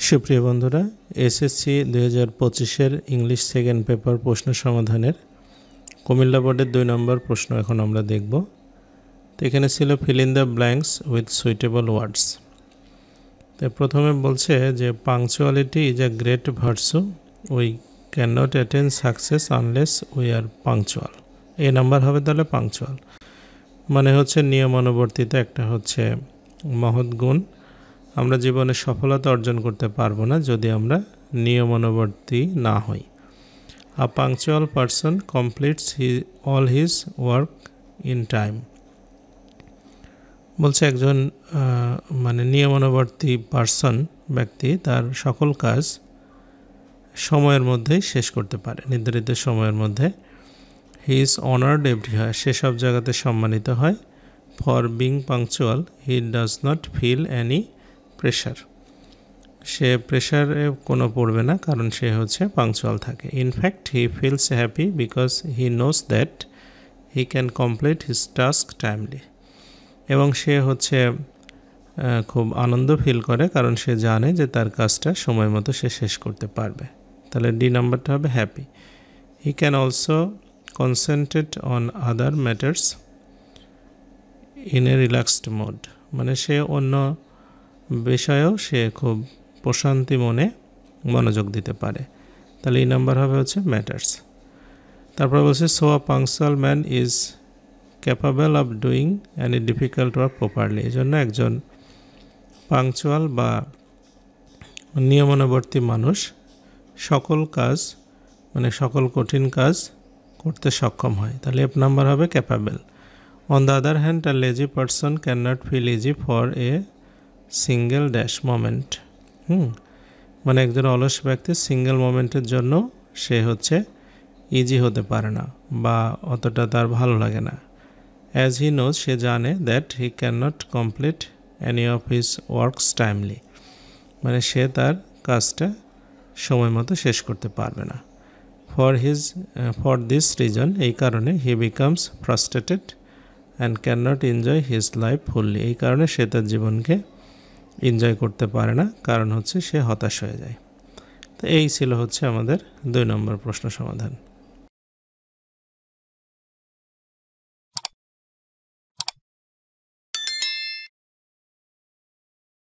সুপ্রিয় বন্ধুরা, SSC 2025-এর English second paper প্রশ্ন সমাধানের কুমিল্লা বোর্ডের 2 নম্বর প্রশ্ন এখন আমরা দেখব। তো এখানে ছিল fill in the blanks with suitable words. তো প্রথমে বলছে যে punctuality is a great virtue, we can not attain success unless we are punctual. এই নাম্বার হবে তাহলে পাংচুয়াল, মানে হচ্ছে নিয়মানুবর্তিতা একটা হচ্ছে মহৎ গুণ। আমরা জীবনে সফলতা অর্জন করতে পারবো না যদি আমরা নিয়মানুবর্তী না হই। A punctual person completes all his work in time. বলছে একজন মানে নিয়মানুবর্তী পারসন ব্যক্তি তার সকল কাজ সময়ের মধ্যেই শেষ করতে পারে, নির্ধারিত সময়ের মধ্যে। হি ইজ অনার্ড এভরিহোয়ার, সেসব জায়গাতে সম্মানিত হয়। For being punctual he does not feel any pressure, সে প্রেশারে কোনো পড়বে না কারণ সে হচ্ছে পাংচুয়াল থাকে। In fact he feels happy because he knows that he can complete his task timely, এবং সে হচ্ছে খুব আনন্দ ফিল করে কারণ সে জানে যে তার কাজটা সময় মতো সে শেষ করতে পারবে। তাহলে ডি নাম্বারটা হবে happy. He can also concentrate on other matters in a relaxed mode, মানে সে অন্য বিষয়েও সে খুব প্রশান্তি মনে মনোযোগ দিতে পারে। তাহলে এই নাম্বার হবে হচ্ছে ম্যাটার্স। তারপর বলছে so a punctual man is capable of doing any difficult work properly. এই জন্য একজন পাংচুয়াল বা নিয়মানুবর্তী মানুষ সকল কাজ মানে সকল কঠিন কাজ করতে সক্ষম হয়। তাহলে এফ নাম্বার হবে capable. On the other hand a lazy person can not feel easy for a single dash moment. মানে একজন অলস ব্যক্তি সিঙ্গেল মোমেন্টের জন্য সে হচ্ছে ইজি হতে পারে না বা অতটা তার ভালো লাগে না। অ্যাজ হি নোজ, সে জানে that he can not complete any of his works timely, মানে সে তার কাজটা সময় মতো শেষ করতে পারবে না। ফর দিস রিজন, এই কারণে হি becomes frustrated and can not enjoy his life fully, এই কারণে সে তার জীবনকে এনজয় করতে পারে না, কারণ হচ্ছে সে হতাশ হয়ে যায়। তো এই ছিল হচ্ছে আমাদের 2 নম্বর প্রশ্ন সমাধান।